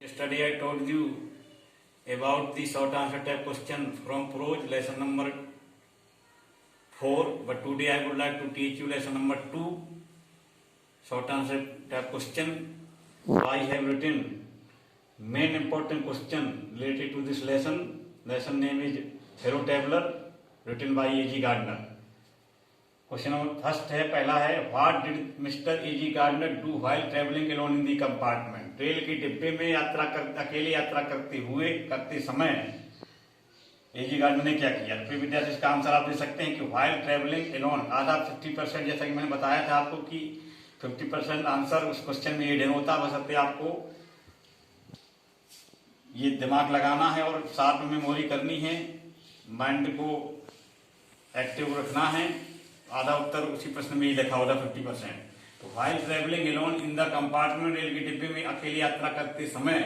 Yesterday I told you about the short answer type question from prose lesson number 4, but today I would like to teach you lesson number 2 short answer type question. So I have written main important question related to this lesson. Lesson name is Ferrotabular, written by A.G. Gardner. Question number first है, पहला है, what did mister A G. Gardner do while travelling alone in the compartment. Rail के डिब्बे में अकेले यात्रा करते समय ए.जी. गार्डनर ने क्या किया। फिर विद्यार्थी इसका आंसर आप दे सकते हैं कि व्हाइल ट्रेवलिंग अलोन आधा 50%, जैसा कि मैंने बताया था आपको कि 50% आंसर उस क्वेश्चन में हिडन होता है। बस आपको ये दिमाग लगाना है और साथ में मेमोरी करनी है, माइंड को एक्टिव रखना है। आधा उत्तर उसी प्रश्न में ही लिखा होता 50%। तो while travelling alone in the compartment, rail के डिब्बे में अकेले यात्रा करते समय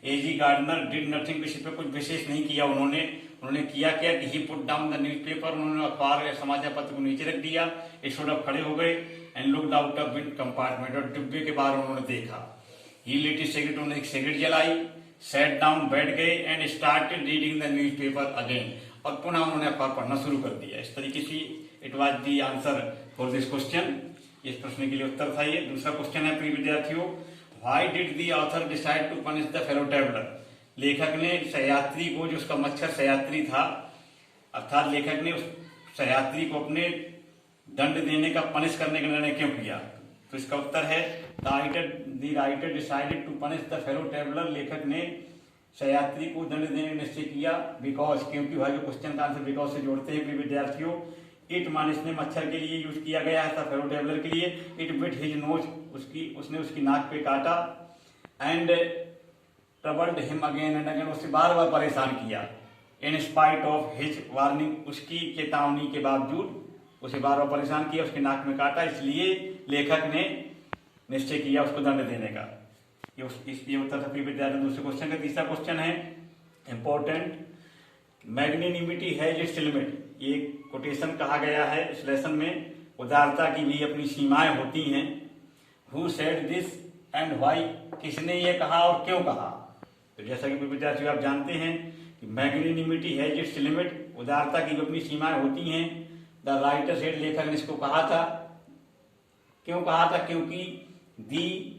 ए.जी. गार्डनर डिड नथिंग, इस पर कुछ विशेष नहीं किया। उन्होंने किया क्या कि ही पुट डाउन द न्यूज़पेपर, उन्होंने अखबार या समाचार पत्र को नीचे रख दिया। स्टूड अप, खड़े हो गए, and looked out of compartment, और डिब्बे के बाहर उन्होंने देखा। ही लिट सिगरेट, उन्होंने एक सिगरेट जलाई। सेट डाउन, बैठ गए, and started reading the newspaper again, और पुनः उन्होंने अखबार पढ़ना शुरू कर दिया। इस तरीके से it was the answer for this question. इस प्रश्न के लिए उत्तर था ये। दूसरा क्वेश्चन है प्रिय विद्यार्थियों, why did the author decide to punish the fellow traveller. लेखक ने सहयात्री को, जो उसका मच्छर सहयात्री था, अर्थात लेखक ने उस सहयात्री को अपने दंड देने का, पनिश करने का निर्णय क्यों किया। तो इसका उत्तर है, the writer decided to punish the fellow traveller. लेखक ने सहयात्री को दंड देने का निश्चय किया बिकॉज, क्योंकि भाई जो क्वेश्चन का आंसर बिकॉज से जोड़ते हैं प्रिय विद्यार्थियों। इट मान इसने मच्छर के लिए यूज किया गया था, फेलो ट्रेवलर के लिए। इट बिट हिज नोज, उसने उसकी नाक पे काटा। And troubled him again and again, उससे बार बार परेशान किया। In spite of his warning, उसकी चेतावनी के बावजूद उसे बार बार परेशान किया, उसकी नाक में काटा। इसलिए लेखक ने निश्चय किया उसको दंड देने का। ये उत्तर था प्रिय विद्यार्थी दूसरे क्वेश्चन का। तीसरा क्वेश्चन है important, magnanimity has its limit. ये कोटेशन कहा गया है इस लेसन में, उदारता की भी अपनी सीमाएं होती हैं। Who said this and why, किसने ये कहा और क्यों कहा। तो जैसा कि विद्यार्थियों आप जानते हैं कि मैग्नेनिमिटी हैज इट्स लिमिट, उदारता की भी अपनी सीमाएं होती हैं। द राइटर सेड, लेखक ने इसको कहा था। क्यों कहा था, क्योंकि दी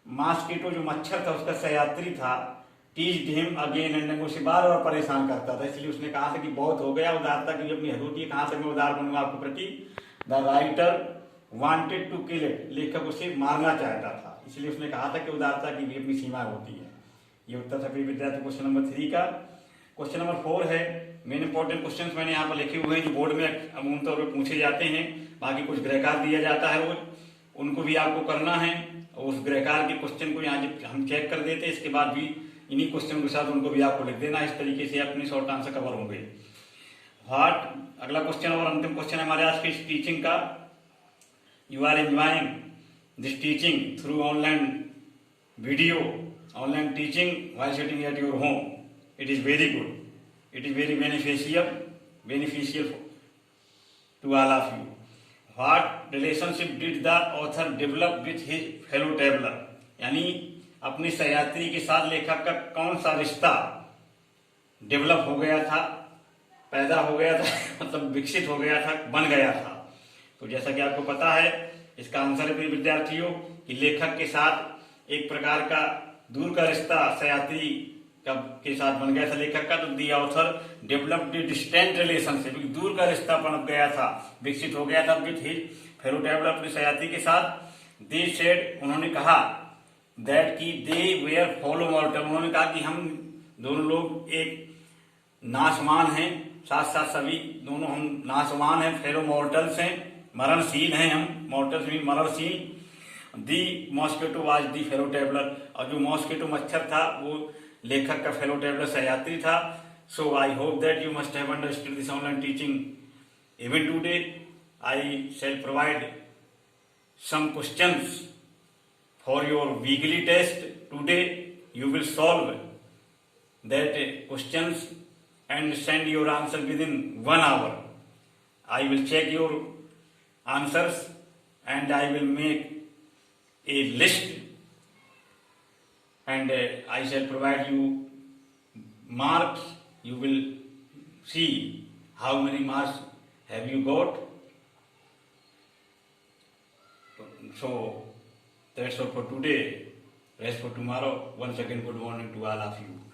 मॉस्किटो, जो मच्छर था, उसका सहयात्री था, टीज्ड हिम अगेन एंड, उसे बार बार परेशान करता था। इसलिए उसने कहा था कि बहुत हो गया, उदारता की अपनी हद होती है, कहां से मैं उदार बनूंगा आपके प्रति। The writer wanted to kill it, लेखक उसे मारना चाहता था, इसलिए उसने कहा था कि उदारता की भी अपनी सीमा होती है। ये उत्तर था प्रिय विद्यार्थी क्वेश्चन नंबर 3 का। क्वेश्चन नंबर 4 है, मेन इंपॉर्टेंट क्वेश्चन मैंने यहाँ पर लिखे हुए हैं जो बोर्ड में अमूमन तौर पर पूछे जाते हैं। बाकी कुछ गृहकार दिया जाता है, वो उनको भी आपको करना है। उस गृहकार के क्वेश्चन को यहाँ हम चेक कर देते हैं, इसके बाद भी इन्हीं क्वेश्चन के साथ उनको भी आपको लिख देना। इस तरीके से अपने शॉर्ट आंसर कवर होंगे। व्हाट, अगला क्वेश्चन और अंतिम क्वेश्चन है हमारे आज की टीचिंग का। You are enjoying this teaching through online video, online teaching while sitting at your home. It is very good, it is very beneficial to all of you. What relationship did the author develop with his fellow traveller, यानी अपनी सहयात्री के साथ लेखक का कौन सा रिश्ता develop हो गया था, पैदा हो गया था, मतलब विकसित हो गया था, बन गया था। तो जैसा कि आपको पता है, इसका आंसर है विद्यार्थियों कि लेखक के साथ एक प्रकार का दूर का रिश्ता सहयात्री के साथ बन गया था लेखक का। तो the author developed distant relationship, दूर का रिश्ता बन गया था, विकसित हो गया था विथ हिज फेलो ट्रेवलर, अपनी सहयात्री के साथ। दे सेड, उन्होंने कहा, दैट की दे वेयर फॉलो मॉर्टल, उन्होंने कहा कि हम दोनों लोग एक नाशवान हैं, साथ साथ सभी दोनों हम नाशवान हैं, फेलो मॉर्टल्स हैं, मरणशील हैं हम, मॉर्टल्स भी मरणशील। The mosquito was the fellow traveller, और जो मॉस्किटो मच्छर था वो लेखक का फेलो ट्रेवलर सहयात्री था। So I hope that you must have understood this online teaching even today. I shall provide some questions for your weekly test. Today you will solve that questions and send your answer within 1 hour. I will check your answers and I will make a list and I shall provide you marks. You will see how many marks have you got. So that's all for today. Rest for tomorrow. Once again, good morning to all of you.